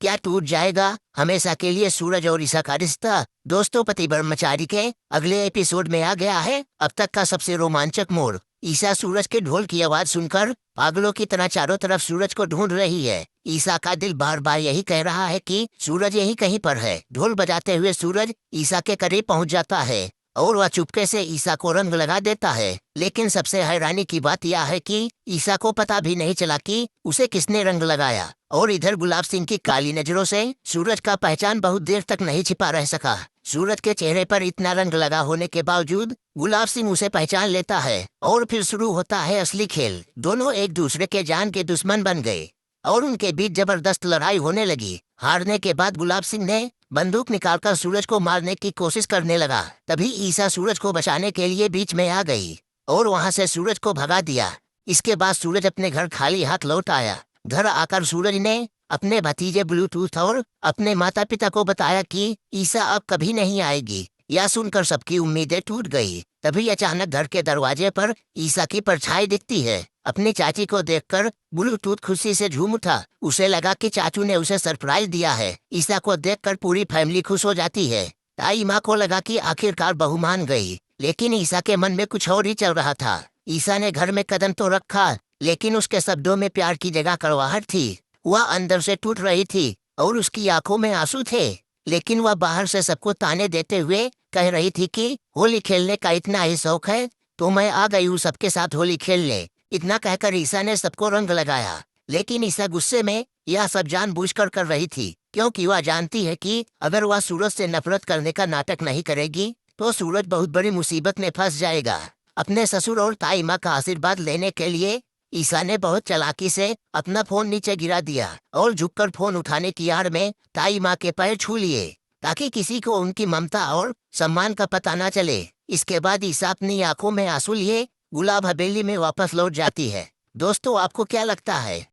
क्या टूट जाएगा हमेशा के लिए सूरज और ईसा का रिश्ता? दोस्तों, पति ब्रह्मचारी के अगले एपिसोड में आ गया है अब तक का सबसे रोमांचक मोड़। ईसा सूरज के ढोल की आवाज सुनकर पागलों की तरह चारों तरफ सूरज को ढूंढ रही है। ईसा का दिल बार बार यही कह रहा है कि सूरज यही कहीं पर है। ढोल बजाते हुए सूरज ईसा के करीब पहुंच जाता है और वह चुपके से ईसा को रंग लगा देता है। लेकिन सबसे हैरानी की बात यह है कि ईसा को पता भी नहीं चला कि उसे किसने रंग लगाया। और इधर गुलाब सिंह की काली नजरों से सूरज का पहचान बहुत देर तक नहीं छिपा रह सका। सूरज के चेहरे पर इतना रंग लगा होने के बावजूद गुलाब सिंह उसे पहचान लेता है और फिर शुरू होता है असली खेल। दोनों एक दूसरे के जान के दुश्मन बन गए और उनके बीच जबरदस्त लड़ाई होने लगी। हारने के बाद गुलाब सिंह ने बंदूक निकालकर सूरज को मारने की कोशिश करने लगा। तभी ईसा सूरज को बचाने के लिए बीच में आ गई और वहां से सूरज को भगा दिया। इसके बाद सूरज अपने घर खाली हाथ लौट आया। घर आकर सूरज ने अपने भतीजे ब्लूटूथ और अपने माता पिता को बताया कि ईसा अब कभी नहीं आएगी। यह सुनकर सबकी उम्मीदें टूट गई। तभी अचानक घर के दरवाजे पर ईसा की परछाई दिखती है। अपनी चाची को देखकर ब्लूटूथ खुशी से झूम उठा। उसे लगा कि चाचू ने उसे सरप्राइज दिया है। ईसा को देखकर पूरी फैमिली खुश हो जाती है। ताई माँ को लगा कि आखिरकार बहू मान गई, लेकिन ईसा के मन में कुछ और ही चल रहा था। ईसा ने घर में कदम तो रखा, लेकिन उसके शब्दों में प्यार की जगह कड़वाहट थी। वह अंदर से टूट रही थी और उसकी आंखों में आंसू थे। लेकिन वह बाहर से सबको ताने देते हुए कह रही थी कि होली खेलने का इतना ही शौक है तो मैं आ गई हूँ सबके साथ होली खेलने। इतना कहकर ईसा ने सबको रंग लगाया। लेकिन ईसा गुस्से में यह सब जानबूझकर कर रही थी, क्योंकि वह जानती है कि अगर वह सूरज से नफरत करने का नाटक नहीं करेगी तो सूरज बहुत बड़ी मुसीबत में फंस जाएगा। अपने ससुर और ताई माँ का आशीर्वाद लेने के लिए ईसा ने बहुत चालाकी से अपना फोन नीचे गिरा दिया और झुककर फोन उठाने की आड़ में ताई माँ के पैर छू लिए, ताकि किसी को उनकी ममता और सम्मान का पता न चले। इसके बाद ईसा अपनी आंखों में आंसू लिए गुलाब हवेली में वापस लौट जाती है। दोस्तों, आपको क्या लगता है